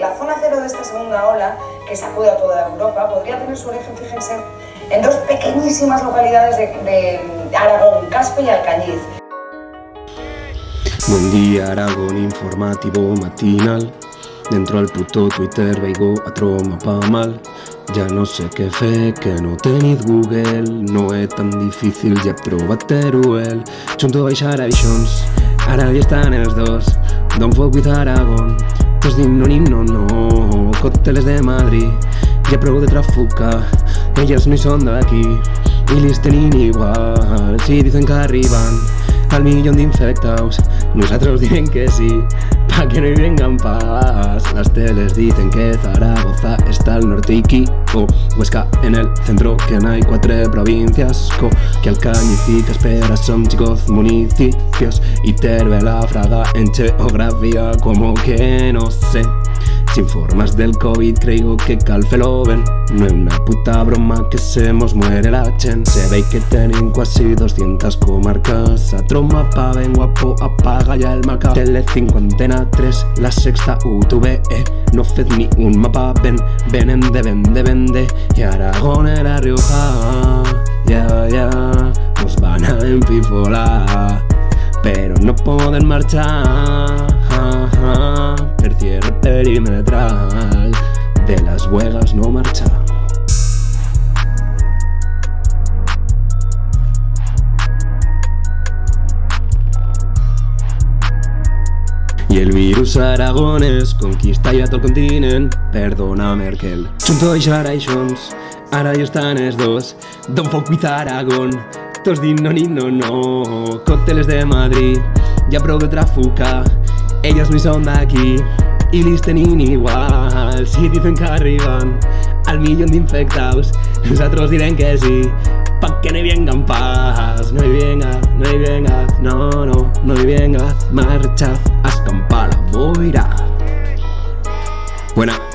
La zona cero de esta segunda ola, que sacude a toda Europa, podría tener su origen, fíjense, en dos pequeñísimas localidades de Aragón, Caspe y Alcañiz. Buen día, Aragón informativo matinal. Dentro al puto Twitter veigo a troma pa mal. Ja no sé què fer, que no tenid Google. No é tan difícil ja provar-ho el. Junto baixar aixons, ara ja estan els dos. Don't fuck with Aragón, tots dient no, còcteles de Madrid. Ja prou de trafucar, ellas no hi són d'aquí i les tenim igual. Si dicen que arriban al millón de infectados, nosotros dicen que sí, pa' que no y vengan paz. Las teles dicen que Zaragoza está al norte y Kiko, Huesca en el centro, que no hay 4 provincias, que Alcañiz y Caspera son chicos municipios, y Teruel la Fraga en geografía, como que no sé. Si informes del COVID creo que cal fer-lo ben. No és una puta broma que se mos muere la gent. Se vei que tenim quasi 200 comarques. A troma pa ben guapo, apaga ja el marca. Telecinco, Antena 3, La Sexta, UTV. No fet ni un mapa, venen de vende. I Aragón i La Rioja, ja, mos van a empifolar. Pero no poden marxar per cierre perimetral de las huelgas no marcha. Y el virus aragonès conquista ja tot el continent. Perdona Merkel. Junto a Xaraixons, ara ja estan els dos. Don't fuck with Aragón, tots dient no, còcteles de Madrid. Ja prou de trafucar, ellas no hi són d'aquí i les tenim igual. Si dicen que arriban al millón de infectados, nosotros direm que sí, pa' que no hi vengan paz. No hi vengas, no hi vengas, marxad a escampar la boira. Buena.